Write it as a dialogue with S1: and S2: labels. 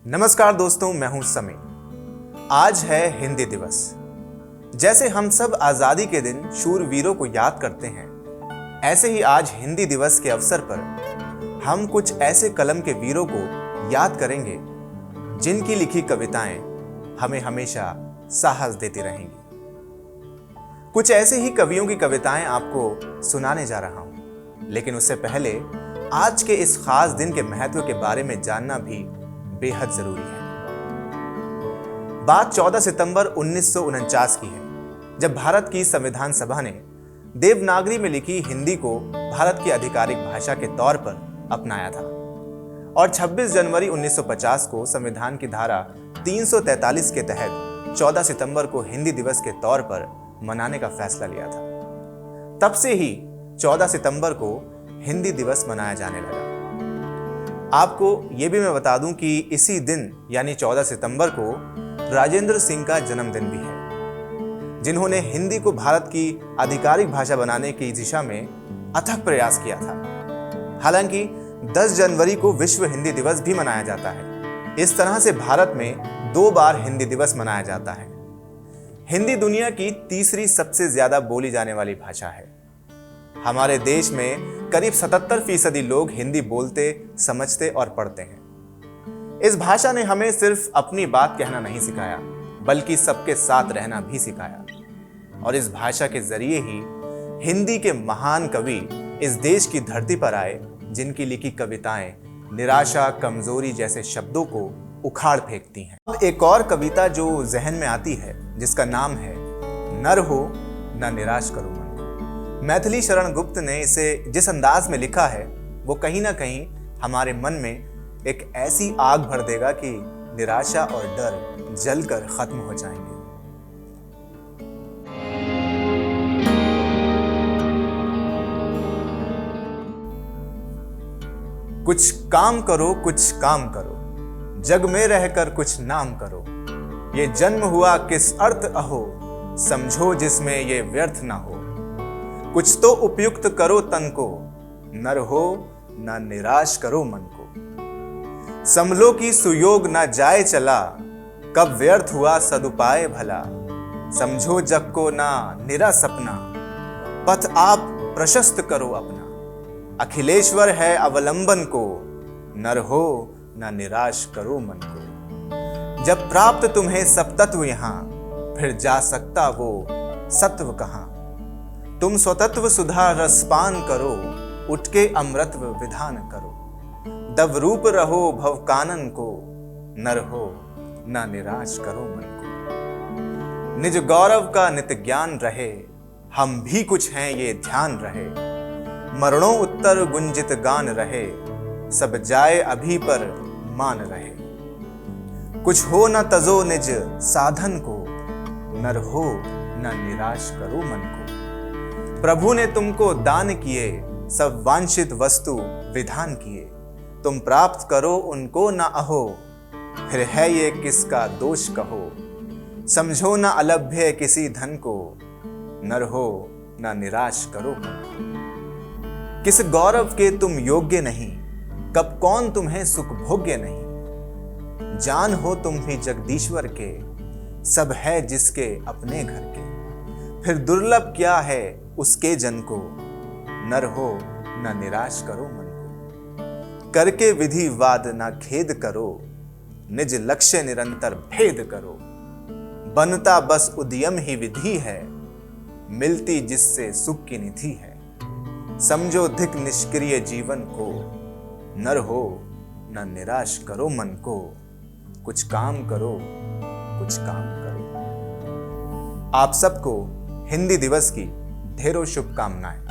S1: नमस्कार दोस्तों, मैं हूं समी। आज है हिंदी दिवस। जैसे हम सब आजादी के दिन शूरवीरों को याद करते हैं, ऐसे ही आज हिंदी दिवस के अवसर पर हम कुछ ऐसे कलम के वीरों को याद करेंगे जिनकी लिखी कविताएं हमें हमेशा साहस देती रहेंगी। कुछ ऐसे ही कवियों की कविताएं आपको सुनाने जा रहा हूं, लेकिन उससे पहले आज के इस खास दिन के महत्व के बारे में जानना भी बेहद जरूरी है। बात 14 सितंबर 1949 की है, जब भारत की संविधान सभा ने देवनागरी में लिखी हिंदी को भारत की आधिकारिक भाषा के तौर पर अपनाया था और 26 जनवरी 1950 को संविधान की धारा 343 के तहत 14 सितंबर को हिंदी दिवस के तौर पर मनाने का फैसला लिया था। तब से ही 14 सितंबर को हिंदी दिवस मनाया जाने लगा। आपको यह भी मैं बता दूं कि इसी दिन यानी 14 सितंबर को राजेंद्र सिंह का जन्मदिन भी है, जिन्होंने हिंदी को भारत की आधिकारिक भाषा बनाने की दिशा में अथक प्रयास किया था। हालांकि 10 जनवरी को विश्व हिंदी दिवस भी मनाया जाता है। इस तरह से भारत में 2 बार हिंदी दिवस मनाया जाता है। हिंदी दुनिया की तीसरी सबसे ज्यादा बोली जाने वाली भाषा है। हमारे देश में करीब 77% लोग हिंदी बोलते, समझते और पढ़ते हैं। इस भाषा ने हमें सिर्फ अपनी बात कहना नहीं सिखाया, बल्कि सबके साथ रहना भी सिखाया। और इस भाषा के जरिए ही हिंदी के महान कवि इस देश की धरती पर आए, जिनकी लिखी कविताएं निराशा, कमजोरी जैसे शब्दों को उखाड़ फेंकती हैं। अब एक और कविता जो जहन में आती है, जिसका नाम है नर हो न निराश करो मन। मैथिली शरण गुप्त ने इसे जिस अंदाज में लिखा है, वो कहीं ना कहीं हमारे मन में एक ऐसी आग भर देगा कि निराशा और डर जलकर खत्म हो जाएंगे। कुछ काम करो, कुछ काम करो, जग में रहकर कुछ नाम करो। ये जन्म हुआ किस अर्थ अहो, समझो जिसमें ये व्यर्थ ना हो। कुछ तो उपयुक्त करो तन को, नर हो ना निराश करो मन को। संभलो की सुयोग ना जाए चला, कब व्यर्थ हुआ सदुपाय भला। समझो जग को ना निरा सपना, पथ आप प्रशस्त करो अपना। अखिलेश्वर है अवलंबन को, नर हो ना निराश करो मन को। जब प्राप्त तुम्हें सब तत्व यहां, फिर जा सकता वो सत्व कहां। तुम स्वतत्व सुधा रसपान करो, उठ के अमृतव विधान करो। दव रूप रहो भव कानन को, नर हो ना निराश करो मन को। निज गौरव का नित ज्ञान रहे, हम भी कुछ हैं ये ध्यान रहे। मरणों उत्तर गुंजित गान रहे, सब जाए अभी पर मान रहे। कुछ हो न तजो निज साधन को, नर हो न निराश करो मन को। प्रभु ने तुमको दान किए, सब वांछित वस्तु विधान किए। तुम प्राप्त करो उनको न अहो, फिर है ये किसका दोष कहो। समझो न अलभ्य किसी धन को, नर हो न निराश करो मन को। किस गौरव के तुम योग्य नहीं, कब कौन तुम्हें सुख भोग्य नहीं। जान हो तुम भी जगदीश्वर के, सब है जिसके अपने घर के। फिर दुर्लभ क्या है उसके जन को, नर हो न निराश करो मन को। करके विधि वाद न खेद करो, निज लक्ष्य निरंतर भेद करो। बनता बस उद्यम ही विधि है, मिलती जिससे सुख की निधि है। समझो धिक निष्क्रिय जीवन को, नर हो न निराश करो मन को। कुछ काम करो, कुछ काम करो। आप सबको हिंदी दिवस की ढेरों शुभकामनाएं।